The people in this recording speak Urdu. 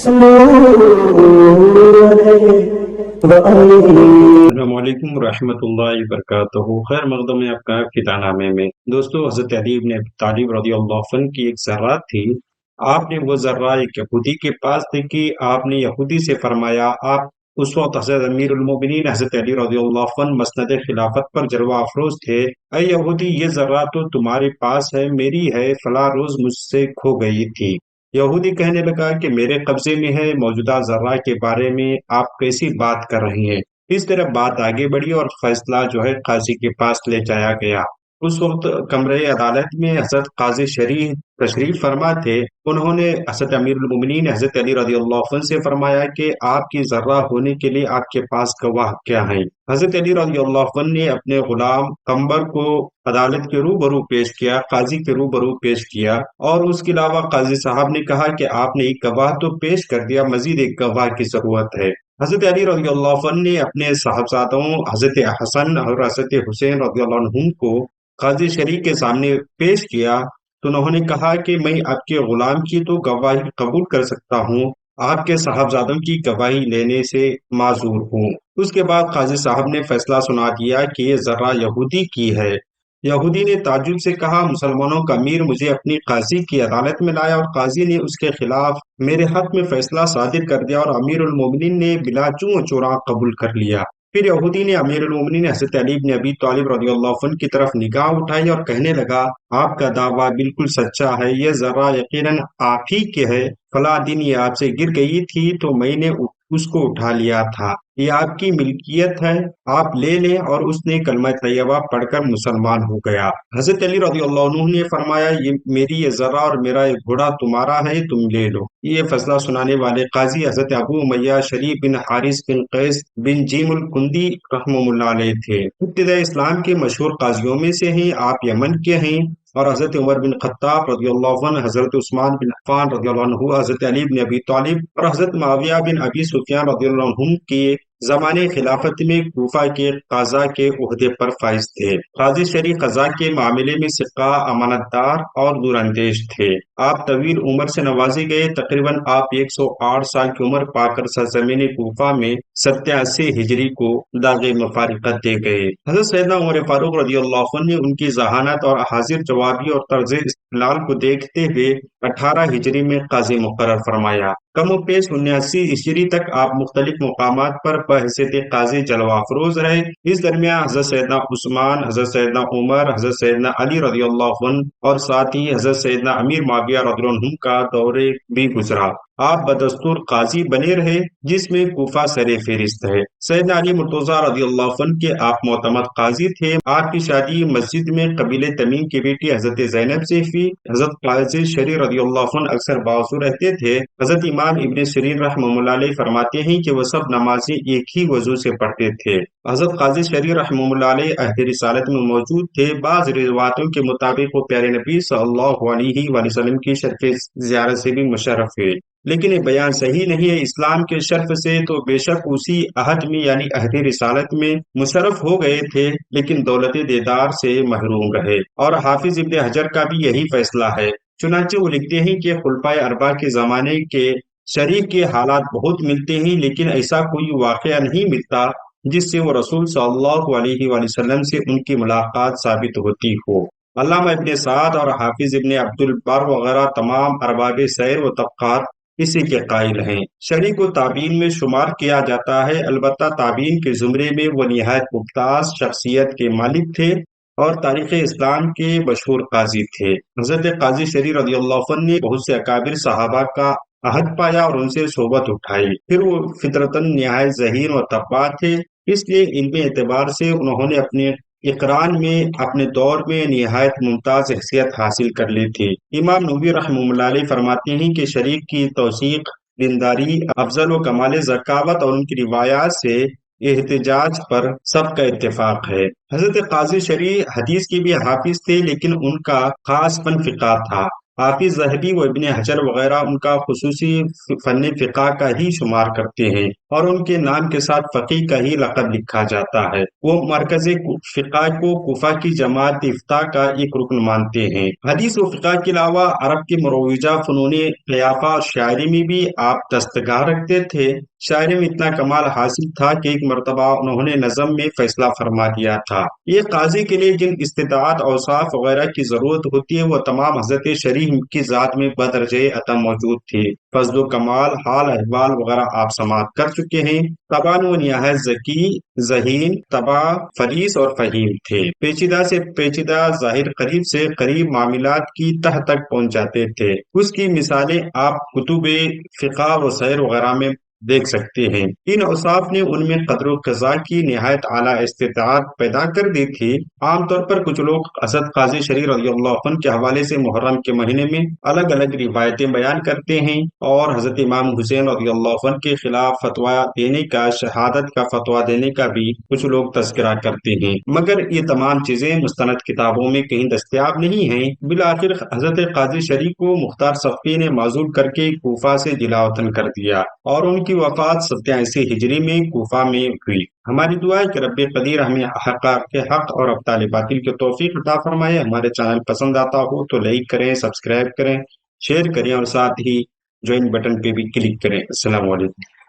السلام علیکم ورحمۃ اللہ وبرکاتہ۔ خیر مقدم ہے آپ کا فدا نامے میں۔ دوستو، حضرت علی بن ابی طالب رضی اللہ عنہ کی ایک ذرہ تھی۔ آپ نے وہ ذرہ ایک یہودی کے پاس دیکھی۔ آپ نے یہودی سے فرمایا، آپ اس وقت حضرت امیر المومنین حضرت علی رضی اللہ عنہ مسند خلافت پر جلوہ افروز تھے۔ اے یہودی، یہ ذرہ تو تمہارے پاس ہے، میری ہے، فلاں روز مجھ سے کھو گئی تھی۔ یہودی کہنے لگا کہ میرے قبضے میں ہے، موجودہ ذرہ کے بارے میں آپ کیسی بات کر رہی ہیں؟ اس طرح بات آگے بڑھی اور فیصلہ جو ہے قاضی کے پاس لے جایا گیا۔ اس وقت کمرے عدالت میں حضرت قاضی شریح تشریف فرما تھے۔ انہوں نے حضرت امیر المومنین حضرت علی رضی اللہ عنہ سے فرمایا کہ آپ کی ذرہ ہونے کے لیے آپ کے پاس گواہ کیا ہیں؟ حضرت علی رضی اللہ عنہ نے اپنے غلام قمبر کو عدالت کے روبرو پیش کیا، قاضی کے روبرو پیش کیا، اور اس کے علاوہ قاضی صاحب نے کہا کہ آپ نے ایک گواہ تو پیش کر دیا، مزید ایک گواہ کی ضرورت ہے۔ حضرت علی رضی اللہ عنہ نے اپنے صاحبزادوں حضرت حسن اور حضرت حسین رضی اللہ عنہم کو قاضی شریح کے سامنے پیش کیا، تو انہوں نے کہا کہ میں آپ کے غلام کی تو گواہی قبول کر سکتا ہوں، آپ کے صاحبزادوں کی گواہی لینے سے معذور ہوں۔ اس کے بعد قاضی صاحب نے فیصلہ سنا دیا کہ یہ ذرہ یہودی کی ہے۔ یہودی نے تعجب سے کہا، مسلمانوں کا امیر مجھے اپنی قاضی کی عدالت میں لایا اور قاضی نے اس کے خلاف میرے حق میں فیصلہ صادر کر دیا اور امیر المومنین نے بلا چوں و چراغ قبول کر لیا۔ پھر یہودی نے امیر المومنین حضرت علی بن ابی طالب رضی اللہ عنہ کی طرف نگاہ اٹھائی اور کہنے لگا، آپ کا دعویٰ بالکل سچا ہے، یہ ذرہ یقیناً آپ ہی کے ہے۔ فلاں دن یہ آپ سے گر گئی تھی تو میں نے اس کو اٹھا لیا تھا، یہ آپ کی ملکیت ہے، آپ لے لیں۔ اور اس نے کلمہ طیبہ پڑھ کر مسلمان ہو گیا۔ حضرت علی رضی اللہ عنہ نے فرمایا، میری یہ ذرہ اور میرا یہ گھوڑا تمہارا ہے، تم لے لو۔ یہ فیصلہ سنانے والے قاضی حضرت ابو امیہ شریف بن حارث بن قیس بن جیم الکندی رحمہ اللہ علیہ تھے۔ ابتداء اسلام کے مشہور قاضیوں میں سے ہیں۔ آپ یمن کے ہیں، اور حضرت عمر بن خطاب رضی اللہ عنہ، حضرت عثمان بن عفان رضی اللہ عنہ، حضرت علی بن ابی طالب اور حضرت معاویہ بن ابی سفیان رضی اللہ عنہ کے زمانے خلافت میں کوفہ کے قضاء کے عہدے پر فائز تھے۔ قاضی شریح قضاء کے معاملے میں ثقہ، امانت دار اور دور اندیش تھے۔ آپ طویل عمر سے نوازے گئے۔ تقریباً آپ 108 سال کی عمر پا کر سرزمین کوفہ میں 87 ہجری کو داغ مفارقت دے گئے۔ حضرت سیدنا عمر فاروق رضی اللہ عنہ نے ان کی ذہانت اور حاضر جوابی اور طرز استدلال کو دیکھتے ہوئے 18 ہجری میں قاضی مقرر فرمایا۔ کم و بیش 79 عیسوی تک آپ مختلف مقامات پر بحیثیت قاضی جلوہ افروز رہے۔ اس درمیان حضرت سیدنا عثمان، حضرت سیدنا عمر، حضرت سیدنا علی رضی اللہ عنہ اور ساتھ ہی حضرت سیدنا امیر معاویہ رضی اللہ عنہ کا دور بھی گزرا۔ آپ بدستور قاضی بنے رہے، جس میں کوفہ سر فہرست ہے۔ سیدنا علی مرتضیٰ رضی اللہ عنہ کے آپ معتمد قاضی تھے۔ آپ کی شادی مسجد میں قبیلہ تمیم کی بیٹی حضرت زینب سے ہوئی۔ حضرت قاضی شریح رضی اللہ عنہ اکثر باوضو رہتے تھے۔ حضرت امام ابن سیرین رحمہ اللہ علیہ فرماتے ہیں کہ وہ سب نمازیں ایک ہی وضو سے پڑھتے تھے۔ حضرت قاضی شریح رحمہ اللہ علیہ عہد رسالت میں موجود تھے۔ بعض روایتوں کے مطابق وہ پیارے نبی صلی اللہ علیہ وآلہ وسلم کی شرف زیارت سے بھی مشرف ہوئے، لیکن یہ بیان صحیح نہیں ہے۔ اسلام کے شرف سے تو بے شک اسی عہد میں یعنی عہد رسالت میں مشرف ہو گئے تھے، لیکن دولت دیدار سے محروم رہے، اور حافظ ابن حجر کا بھی یہی فیصلہ ہے۔ چنانچہ وہ لکھتے ہیں کہ خلفائے اربعہ کے زمانے کے شریف کے حالات بہت ملتے ہیں، لیکن ایسا کوئی واقعہ نہیں ملتا جس سے وہ رسول صلی اللہ علیہ وآلہ وسلم سے ان کی ملاقات ثابت ہوتی ہو۔ علامہ ابن سعد اور حافظ ابن عبد البر وغیرہ تمام ارباب سیر و طبقات اسی کے قائل ہیں۔ شریح کو تابعین میں شمار کیا جاتا ہے، البتہ تابعین کے زمرے میں وہ نہایت ممتاز شخصیت کے مالک تھے اور تاریخ اسلام کے مشہور قاضی تھے۔ حضرت قاضی شریح رضی اللہ عنہ نے بہت سے اکابر صحابہ کا عہد پایا اور ان سے صحبت اٹھائی۔ پھر وہ فطرتاً نہایت ذہین و تقویٰ تھے، اس لیے علمی اعتبار سے انہوں نے اپنے اقران میں اپنے دور میں نہایت ممتاز حیثیت حاصل کر لی تھی۔ امام نووی رحمہ اللہ علیہ فرماتے ہیں کہ شریح کی توثیق، دینداری، افضل و کمال ذکاوت اور ان کی روایات سے احتجاج پر سب کا اتفاق ہے۔ حضرت قاضی شریح حدیث کے بھی حافظ تھے، لیکن ان کا خاص فن فقہ تھا۔ حافظ ذہبی و ابن حجر وغیرہ ان کا خصوصی فن فقہ کا ہی شمار کرتے ہیں، اور ان کے نام کے ساتھ فقیہ کا ہی لقب لکھا جاتا ہے۔ وہ مرکز فقہ کو کوفہ کی جماعت افتاء کا ایک رکن مانتے ہیں۔ حدیث و فقہ کے علاوہ عرب کی مروجہ فنون قیافہ اور شاعری میں بھی آپ دستگاہ رکھتے تھے۔ شاعری میں اتنا کمال حاصل تھا کہ ایک مرتبہ انہوں نے نظم میں فیصلہ فرما دیا تھا، یہ قاضی کے لیے جن استطاعت، اوصاف وغیرہ کی ضرورت ہوتی ہے وہ تمام حضرت شریف کی ذات میں بدرجہ عطا موجود تھی۔ فضل و کمال، حال احوال وغیرہ آپ سماعت کر چکے ہیں۔ طبعاً وہ نہایت ذکی، ذہین، طبع، فریس اور فہیم تھے۔ پیچیدہ سے پیچیدہ، ظاہر قریب سے قریب معاملات کی تہ تک پہنچ جاتے تھے۔ اس کی مثالیں آپ کتب فقہ و سیر وغیرہ میں دیکھ سکتے ہیں۔ ان اوصاف نے ان میں قدر و قضا کی نہایت اعلیٰ استطاعت پیدا کر دی تھی۔ عام طور پر کچھ لوگ حضرت قاضی شریف رضی اللہ عنہ کے حوالے سے محرم کے مہینے میں الگ الگ روایتیں بیان کرتے ہیں، اور حضرت امام حسین رضی اللہ عنہ کے خلاف فتویٰ دینے کا، شہادت کا فتویٰ دینے کا بھی کچھ لوگ تذکرہ کرتے ہیں، مگر یہ تمام چیزیں مستند کتابوں میں کہیں دستیاب نہیں ہیں۔ بالآخر حضرت قاضی شریف کو مختار صفوی نے معزول کر کے کوفہ سے جلا وطن کر دیا، اور ان کی وفات 87 ہجری میں کوفہ میں ہوئی۔ ہماری دعا ہے کہ رب قدیر ہمیں حقائق کے حق اور ابطال باطل کے توفیق عطا فرمائے۔ ہمارے چینل پسند آتا ہو تو لائک کریں، سبسکرائب کریں، شیئر کریں، اور ساتھ ہی جوائن بٹن پہ بھی کلک کریں۔ السلام علیکم۔